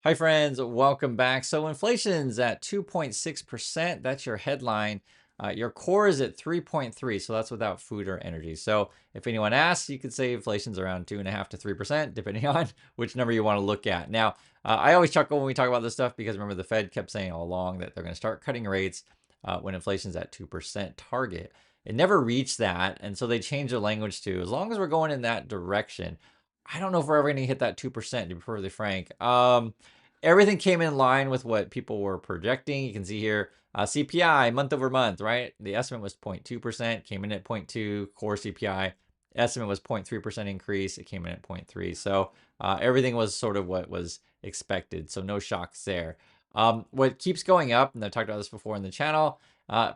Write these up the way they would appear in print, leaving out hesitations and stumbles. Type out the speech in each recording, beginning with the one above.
Hi, friends. Welcome back. So inflation's at 2.6%. That's your headline. Your core is at 3.3. So that's without food or energy. So if anyone asks, you could say inflation's around 2.5 to 3%, depending on which number you want to look at. Now, I always chuckle when we talk about this stuff because remember the Fed kept saying all along that they're going to start cutting rates when inflation's at 2% target. It never reached that. And so they changed their language to as long as we're going in that direction. I don't know if we're ever going to hit that 2%, to be perfectly frank. Everything came in line with what people were projecting. You can see here CPI month over month, right? The estimate was 0.2%, came in at 0.2. Core CPI estimate was 0.3% increase. It came in at 0.3. So everything was sort of what was expected. So no shocks there. What keeps going up, and I've talked about this before in the channel,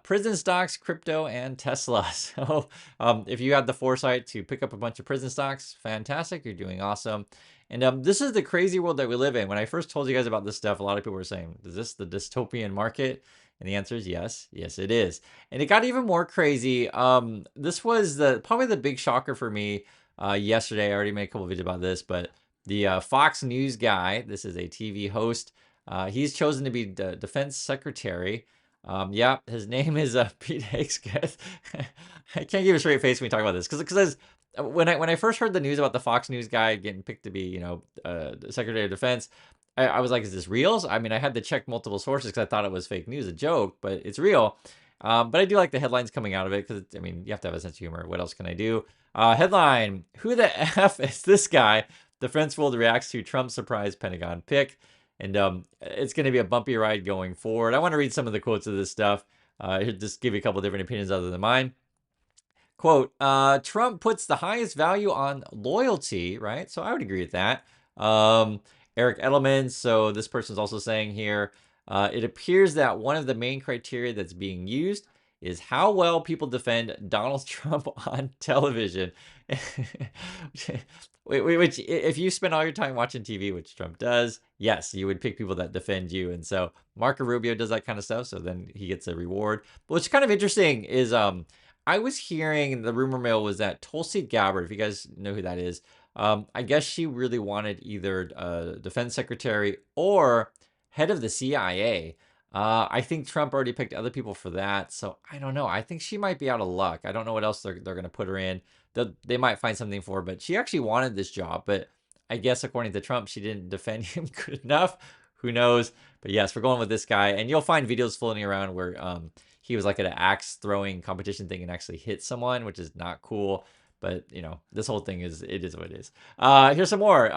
prison stocks, crypto, and Tesla. So if you had the foresight to pick up a bunch of prison stocks, fantastic. You're doing awesome. And this is the crazy world that we live in. When I first told you guys about this stuff, a lot of people were saying, is this the dystopian market? And the answer is yes. Yes, it is. And it got even more crazy. This was probably the big shocker for me yesterday. I already made a couple of videos about this, but the Fox News guy, this is a TV host, he's chosen to be the defense secretary. Yeah, his name is Pete Hegseth. I can't give a straight face when we talk about this because when I first heard the news about the Fox News guy getting picked to be, the Secretary of Defense, I was like, is this real? I mean, I had to check multiple sources because I thought it was fake news, a joke, but it's real. But I do like the headlines coming out of it because, I mean, you have to have a sense of humor. What else can I do? Headline, who the F is this guy? Defense world reacts to Trump's surprise Pentagon pick. And it's going to be a bumpy ride going forward. I want to read some of the quotes of this stuff. Just give you a couple different opinions other than mine. Quote, Trump puts the highest value on loyalty, right? So I would agree with that. Eric Edelman, so this person's also saying here, it appears that one of the main criteria that's being used is how well people defend Donald Trump on television. Which, if you spend all your time watching TV, which Trump does, yes, you would pick people that defend you. And so Marco Rubio does that kind of stuff, so then he gets a reward. But what's kind of interesting is I was hearing the rumor mill was that Tulsi Gabbard, if you guys know who that is, I guess she really wanted either defense secretary or head of the CIA. I think Trump already picked other people for that, so I don't know. I think she might be out of luck. I don't know what else they're going to put her in. They might find something for her, but she actually wanted this job. But I guess according to Trump, she didn't defend him good enough. Who knows? But yes, we're going with this guy, and you'll find videos floating around where he was like at an axe throwing competition thing and actually hit someone, which is not cool. But this whole thing is what it is. Here's some more.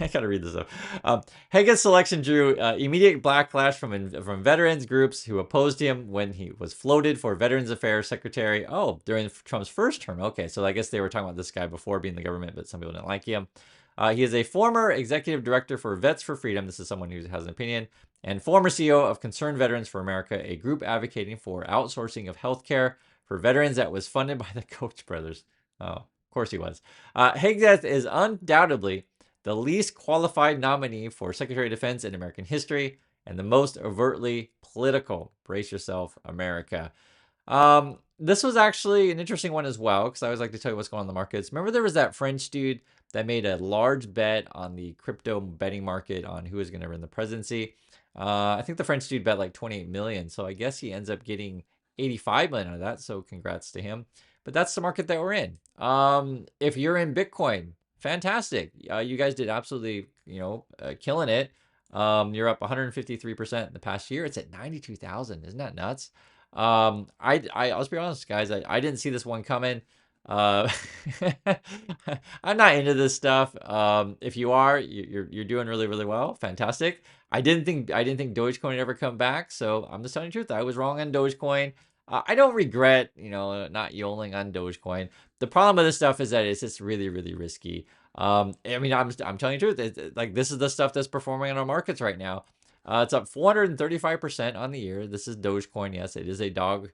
I gotta read this up. Hagen's selection drew immediate backlash from veterans groups who opposed him when he was floated for Veterans Affairs Secretary. Oh, during Trump's first term. Okay, so I guess they were talking about this guy before being the government, but some people didn't like him. He is a former executive director for Vets for Freedom. This is someone who has an opinion. And former CEO of Concerned Veterans for America, a group advocating for outsourcing of healthcare for veterans that was funded by the Koch brothers. Oh, of course he was. Hegseth is undoubtedly the least qualified nominee for Secretary of Defense in American history and the most overtly political. Brace yourself, America. This was actually an interesting one as well, because I always like to tell you what's going on in the markets. Remember there was that French dude that made a large bet on the crypto betting market on who was going to win the presidency. I think the French dude bet like 28 million. So I guess he ends up getting 85 million out of that. So congrats to him. But that's the market that we're in. If you're in Bitcoin, fantastic. You guys did absolutely, killing it. You're up 153% in the past year. It's at 92,000. Isn't that nuts? I'll be honest, guys. I didn't see this one coming. Uh, I'm not into this stuff. If you are, you're doing really, really well. Fantastic. I didn't think Dogecoin would ever come back. So I'm just telling you the truth. I was wrong on Dogecoin. I don't regret, not yodeling on Dogecoin. The problem with this stuff is that it's just really, really risky. I mean, I'm telling you the truth. Like this is the stuff that's performing in our markets right now. It's up 435% on the year. This is Dogecoin. Yes, it is a dog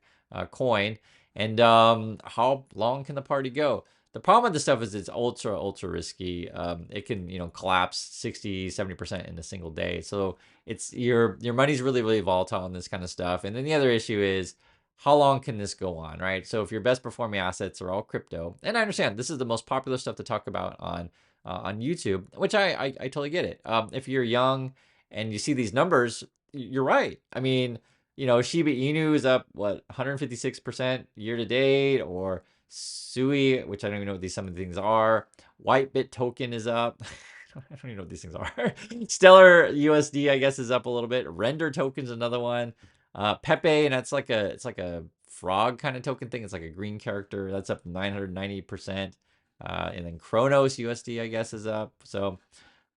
coin. And how long can the party go? The problem with this stuff is it's ultra, ultra risky. It can, collapse 60, 70% in a single day. So it's your money's really, really volatile in this kind of stuff. And then the other issue is how long can this go on, right? So if your best performing assets are all crypto, and I understand this is the most popular stuff to talk about on on YouTube, which I totally get it. If you're young and you see these numbers, you're right. I mean, Shiba Inu is up what 156% year to date, or Sui, which I don't even know what some of the things are. Whitebit token is up. I don't even know what these things are. Stellar USD, I guess, is up a little bit. Render token's another one. Pepe, and it's like a frog kind of token thing. It's like a green character. That's up 990%. And then Chronos USD, I guess, is up. So,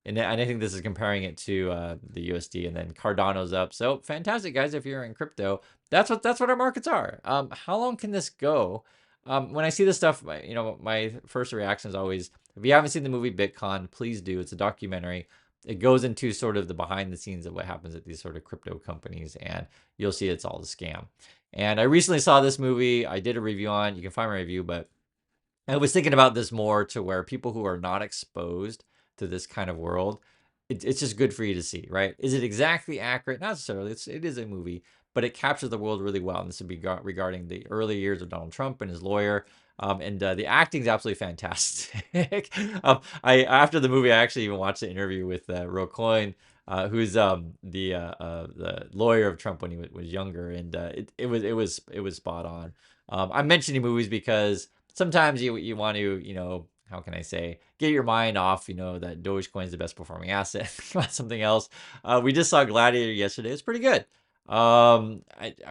and I think this is comparing it to the USD, and then Cardano's up. So fantastic, guys! If you're in crypto, that's what our markets are. How long can this go? When I see this stuff, my first reaction is always, if you haven't seen the movie Bitcoin, please do. It's a documentary. It goes into sort of the behind the scenes of what happens at these sort of crypto companies, and you'll see it's all a scam. And I recently saw this movie. I did a review on. You can find my review, but I was thinking about this more to where people who are not exposed to this kind of world, it's just good for you to see, right? Is it exactly accurate? Not necessarily. It is a movie, but it captures the world really well. And this would be regarding the early years of Donald Trump and his lawyer. And the acting is absolutely fantastic. I after the movie, I actually even watched the interview with Ro Coyne, who's the lawyer of Trump when he was younger, and it was spot on. I'm mentioning movies because sometimes you want to, how can I say, get your mind off, that Dogecoin is the best performing asset. Something else. We just saw Gladiator yesterday. It's pretty good. I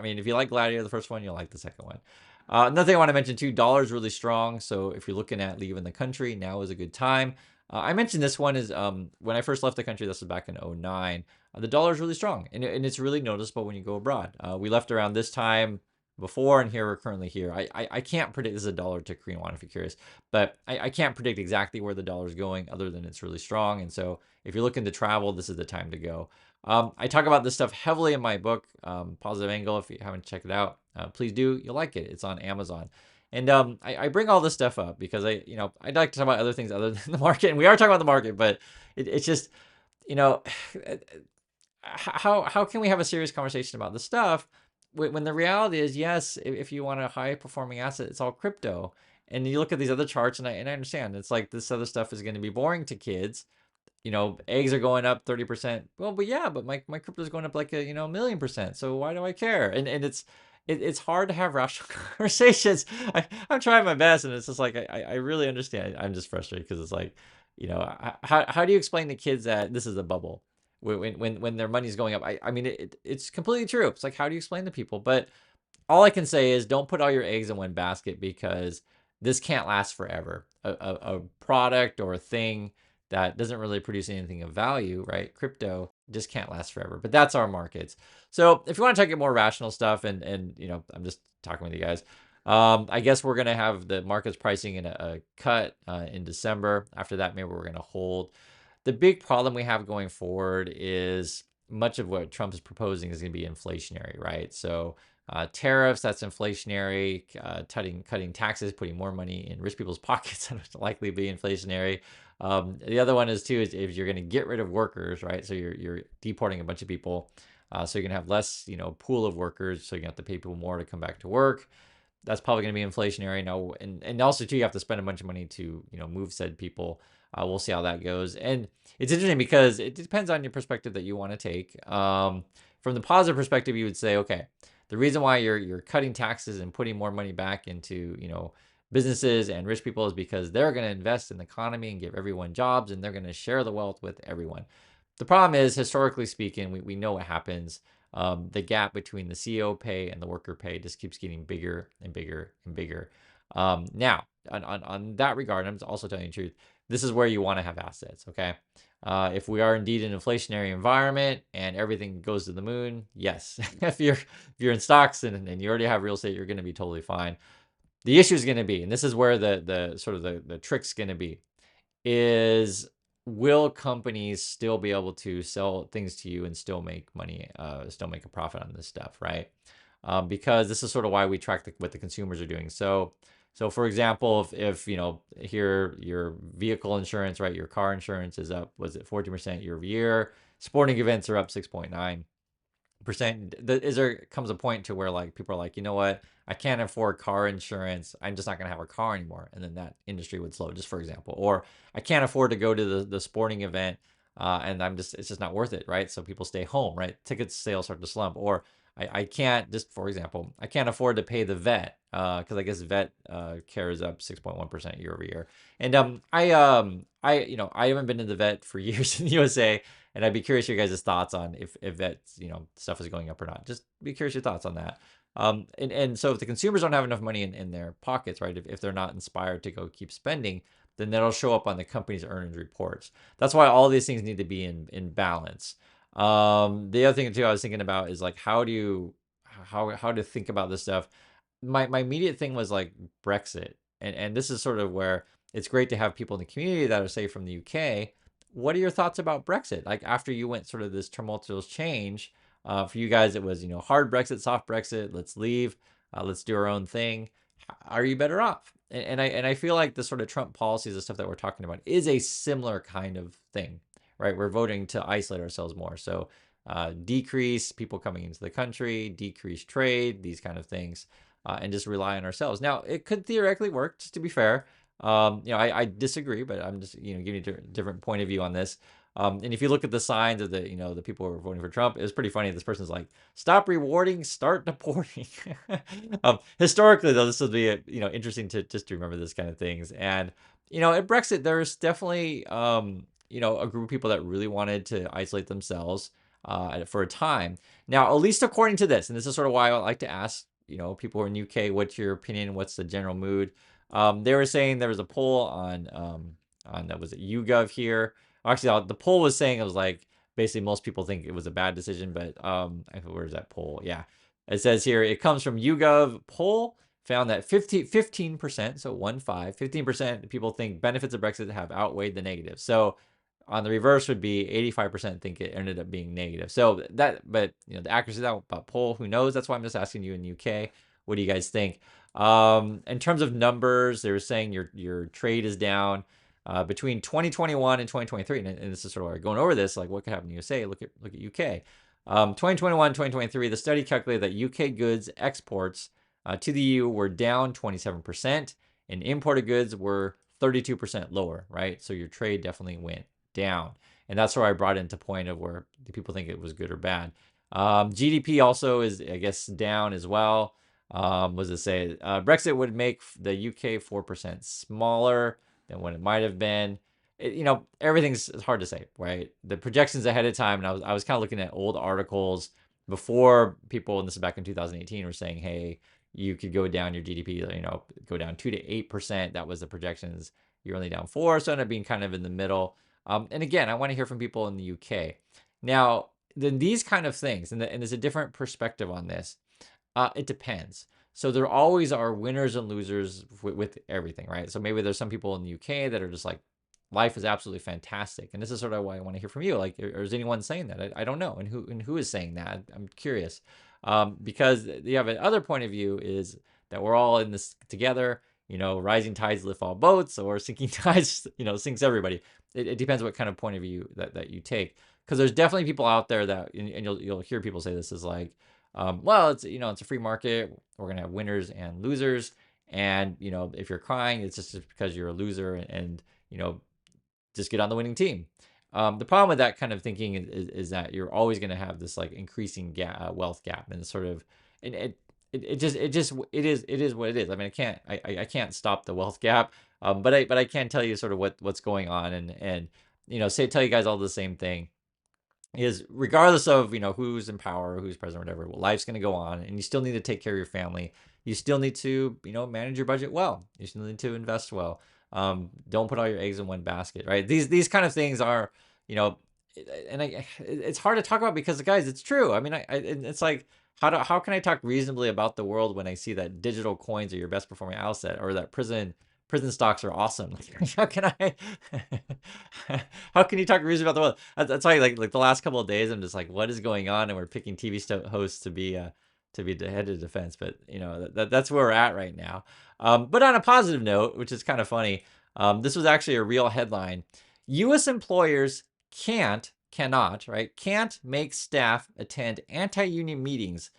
mean, if you like Gladiator, the first one, you'll like the second one. Another thing I want to mention too, dollar is really strong. So if you're looking at leaving the country, now is a good time. I mentioned this one is when I first left the country, this was back in 2009. The dollar is really strong, and it's really noticeable when you go abroad. We left around this time before, and here we're currently here. I can't predict, this is a dollar to Korean won if you're curious, but I can't predict exactly where the dollar is going other than it's really strong. And so if you're looking to travel, this is the time to go. I talk about this stuff heavily in my book, Positive Angle. If you haven't checked it out, please do. You'll like it. It's on Amazon. And I bring all this stuff up because I'd like to talk about other things other than the market, and we are talking about the market, but it's just, you know, how can we have a serious conversation about this stuff when the reality is, yes, if you want a high performing asset, it's all crypto. And you look at these other charts, and I understand it's like this other stuff is going to be boring to kids. Eggs are going up 30%. Well, but yeah, but my crypto is going up like a million%. So why do I care? And it's hard to have rational conversations. I'm trying my best, and it's just like I really understand. I'm just frustrated because it's like, how do you explain to kids that this is a bubble when their money's going up? I mean, it's completely true. It's like, how do you explain to people? But all I can say is don't put all your eggs in one basket, because this can't last forever. A product or a thing that doesn't really produce anything of value, right? Crypto just can't last forever. But that's our markets. So if you want to talk about more rational stuff, and I'm just talking with you guys. I guess we're gonna have the markets pricing in a cut in December. After that, maybe we're gonna hold. The big problem we have going forward is much of what Trump is proposing is going to be inflationary, right? So tariffs, that's inflationary. Cutting taxes, putting more money in rich people's pockets, that's likely be inflationary. The other one is too is if you're going to get rid of workers, right? So you're deporting a bunch of people, so you're going to have less, pool of workers. So you have to pay people more to come back to work. That's probably going to be inflationary now, and also too, you have to spend a bunch of money to move said people. We'll see how that goes. And it's interesting because it depends on your perspective that you want to take. From the positive perspective, you would say, okay, the reason why you're cutting taxes and putting more money back into businesses and rich people is because they're going to invest in the economy and give everyone jobs, and they're going to share the wealth with everyone. The problem is, historically speaking, we know what happens. The gap between the CEO pay and the worker pay just keeps getting bigger and bigger and bigger. Now, on that regard, I'm also telling you the truth. This is where you want to have assets, okay? If we are indeed in an inflationary environment and everything goes to the moon, yes. if you're in stocks and you already have real estate, you're going to be totally fine. The issue is going to be, and this is where the sort of the trick's going to be, is will companies still be able to sell things to you and still make money, still make a profit on this stuff, right? Because this is sort of why we track what the consumers are doing. So for example, if here your vehicle insurance, right, your car insurance is up, was it 14% year over year? Sporting events are up 6.9. percent. Is there comes a point to where like people are like, you know what, I can't afford car insurance, I'm just not going to have a car anymore, and then that industry would slow, just for example. Or I can't afford to go to the sporting event, and it's just not worth it, right? So people stay home, right? Ticket sales start to slump. Or I can't, just for example, I can't afford to pay the vet, because I guess vet care is up 6.1% year over year. And I haven't been to the vet for years in the USA, and I'd be curious your guys' thoughts on if that, stuff is going up or not. Just be curious your thoughts on that. And so if the consumers don't have enough money in their pockets, right? If they're not inspired to go keep spending, then that'll show up on the company's earnings reports. That's why all these things need to be in balance. The other thing too I was thinking about is like how to think about this stuff. My immediate thing was like Brexit, and this is sort of where it's great to have people in the community that are, say, from the UK. What are your thoughts about Brexit? Like after you went sort of this tumultuous change, for you guys, it was hard Brexit, soft Brexit. Let's leave. Let's do our own thing. Are you better off? And I feel like the sort of Trump policies and stuff that we're talking about is a similar kind of thing, right? We're voting to isolate ourselves more. So decrease people coming into the country, decrease trade, these kind of things, and just rely on ourselves. Now, it could theoretically work, just to be fair. I disagree, but I'm just giving you a different point of view on this. And if you look at the signs of the people who are voting for Trump, it was pretty funny. This person's like, "Stop rewarding, start deporting." Historically, though, this would be interesting to just to remember this kind of things. And at Brexit, there's definitely a group of people that really wanted to isolate themselves for a time. Now, at least according to this, and this is sort of why I like to ask people who are in UK, what's your opinion? What's the general mood? They were saying there was a poll on that was it YouGov here. Actually, the poll was saying it was like basically most people think it was a bad decision, but where's that poll? Yeah, it says here it comes from YouGov poll found that 15%, so 15% people think benefits of Brexit have outweighed the negatives. So on the reverse would be 85% think it ended up being negative. So but the accuracy of that poll, who knows? That's why I'm just asking you in UK, what do you guys think? In terms of numbers, they were saying your trade is down between 2021 and 2023, and this is sort of where we're going over this, like what could happen in USA. Look at UK. 2021, 2023, the study calculated that UK goods exports to the EU were down 27%, and imported goods were 32% lower, right? So your trade definitely went down. And that's where I brought into point of where do people think it was good or bad. GDP also is, I guess, down as well. Was it say Brexit would make the UK 4% smaller than what it might have been. Everything's hard to say, right? The projections ahead of time, and I was kind of looking at old articles before people, and this is back in 2018, were saying, hey, you could go down your GDP, go down 2 to 8%. That was the projections. You're only down 4, so it ended up being kind of in the middle. And again, I want to hear from people in the UK. Now, then these kind of things, and there's a different perspective on this. It depends. So there always are winners and losers with everything, right? So maybe there's some people in the UK that are just like, life is absolutely fantastic, and this is sort of why I want to hear from you. Like, or is anyone saying that? I don't know, and who is saying that? I'm curious, because you have another point of view is that we're all in this together. Rising tides lift all boats, or sinking tides, sinks everybody. It depends what kind of point of view that you take, because there's definitely people out there that, and you'll hear people say this is like, well, it's a free market. We're gonna have winners and losers, and if you're crying, it's just because you're a loser, and just get on the winning team. The problem with that kind of thinking is that you're always going to have this like increasing wealth gap, and sort of, and it is what it is. I mean, I can't stop the wealth gap, but I can tell you sort of what's going on, and tell you guys all the same thing is, regardless of who's in power, who's president, whatever, well, life's going to go on, and you still need to take care of your family. You still need to manage your budget well. You still need to invest well. Don't put all your eggs in one basket, right? These kind of things are, and it's hard to talk about because, guys, it's true. I mean, it's like, how can I talk reasonably about the world when I see that digital coins are your best performing asset, or that prison stocks are awesome? How can I how can you talk reasonably about the world? That's why, like the last couple of days, I'm just like, what is going on? And we're picking TV hosts to be the head of defense, but that's where we're at right now. But on a positive note, which is kind of funny, this was actually a real headline. U.S. employers can't cannot, right? Can't make staff attend anti-union meetings,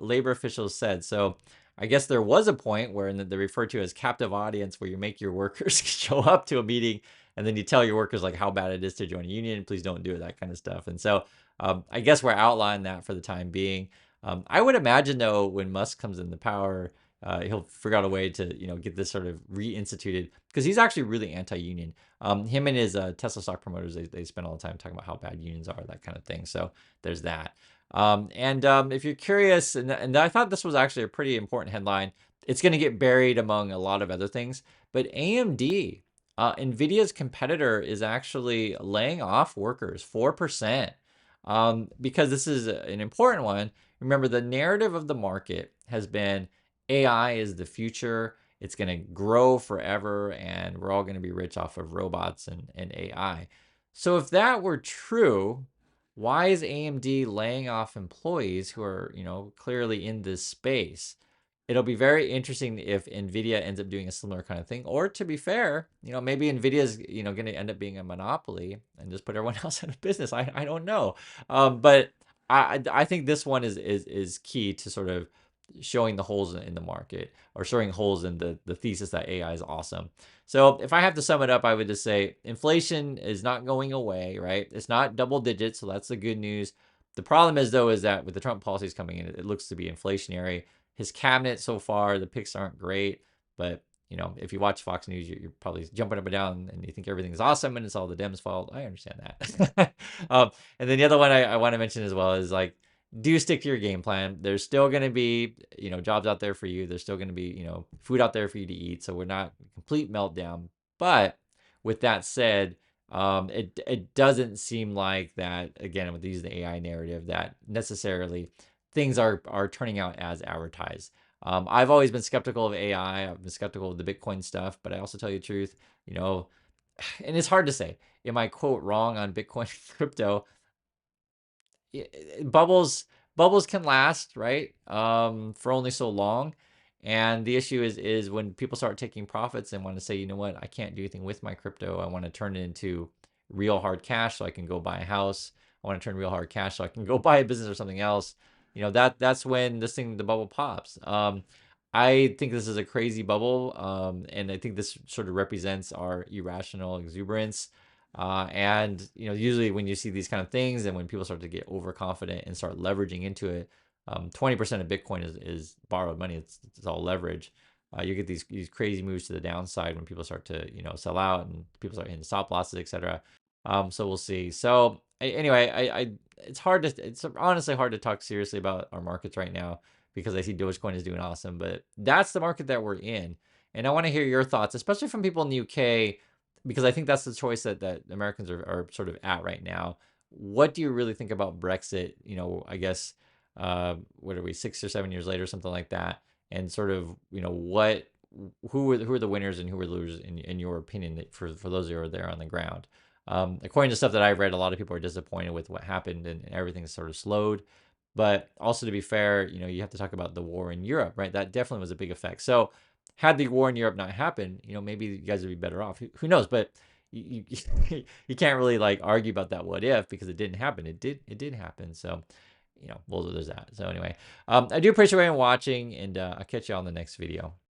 labor officials said. So I guess there was a point where they refer to as captive audience, where you make your workers show up to a meeting and then you tell your workers like how bad it is to join a union. Please don't do it, that kind of stuff. And so I guess we're outlining that for the time being. I would imagine though, when Musk comes into power, he'll figure out a way to get this sort of reinstituted, because he's actually really anti-union. Him and his Tesla stock promoters, they spend all the time talking about how bad unions are, that kind of thing. So there's that. If you're curious, and I thought this was actually a pretty important headline, it's going to get buried among a lot of other things, but AMD, NVIDIA's competitor, is actually laying off workers, 4%. Because this is an important one. Remember, the narrative of the market has been AI is the future. It's going to grow forever, and we're all going to be rich off of robots and AI. So if that were true, why is AMD laying off employees who are, clearly in this space? It'll be very interesting if NVIDIA ends up doing a similar kind of thing. Or to be fair, maybe NVIDIA is, going to end up being a monopoly and just put everyone else out of business. I don't know. But I think this one is key to sort of showing the holes in the market, or showing holes in the thesis that AI is awesome. So if I have to sum it up, I would just say inflation is not going away, right? It's not double digits, so that's the good news. The problem is, though, is that with the Trump policies coming in, it looks to be inflationary. His cabinet so far, the picks aren't great, but if you watch Fox News, you're probably jumping up and down and you think everything's awesome and it's all the Dems' fault. I understand that. And then the other one I want to mention as well is, like, do stick to your game plan. There's still going to be, jobs out there for you. There's still going to be, food out there for you to eat. So we're not complete meltdown. But with that said, it doesn't seem like that, again, with using the AI narrative, that necessarily things are turning out as advertised. I've always been skeptical of AI. I've been skeptical of the Bitcoin stuff, but I also tell you the truth, and it's hard to say, am I, quote, wrong on Bitcoin crypto? Bubbles can last, right? For only so long. And the issue is when people start taking profits and want to say, you know what, I can't do anything with my crypto. I want to turn it into real hard cash so I can go buy a house. I want to turn real hard cash so I can go buy a business or something else. That's when the bubble pops. I think this is a crazy bubble, and I think this sort of represents our irrational exuberance. Usually when you see these kind of things, and when people start to get overconfident and start leveraging into it, 20% of Bitcoin is borrowed money. It's all leverage. You get these crazy moves to the downside when people start to sell out, and people start hitting stop losses, etc. So we'll see. So anyway, it's honestly hard to talk seriously about our markets right now, because I see Dogecoin is doing awesome, but that's the market that we're in. And I want to hear your thoughts, especially from people in the UK, because I think that's the choice that Americans are sort of at right now. What do you really think about Brexit? I guess, what are we, 6 or 7 years later, something like that, and sort of, who are the winners and who are the losers in your opinion, for those who are there on the ground? According to stuff that I've read, a lot of people are disappointed with what happened, and everything's sort of slowed. But also, to be fair, you have to talk about the war in Europe, right? That definitely was a big effect. So had the war in Europe not happened, maybe you guys would be better off. Who knows? But you can't really like argue about that what if, because it didn't happen. It did happen. So, well, there's that. So anyway, I do appreciate everyone watching, and I'll catch you on the next video.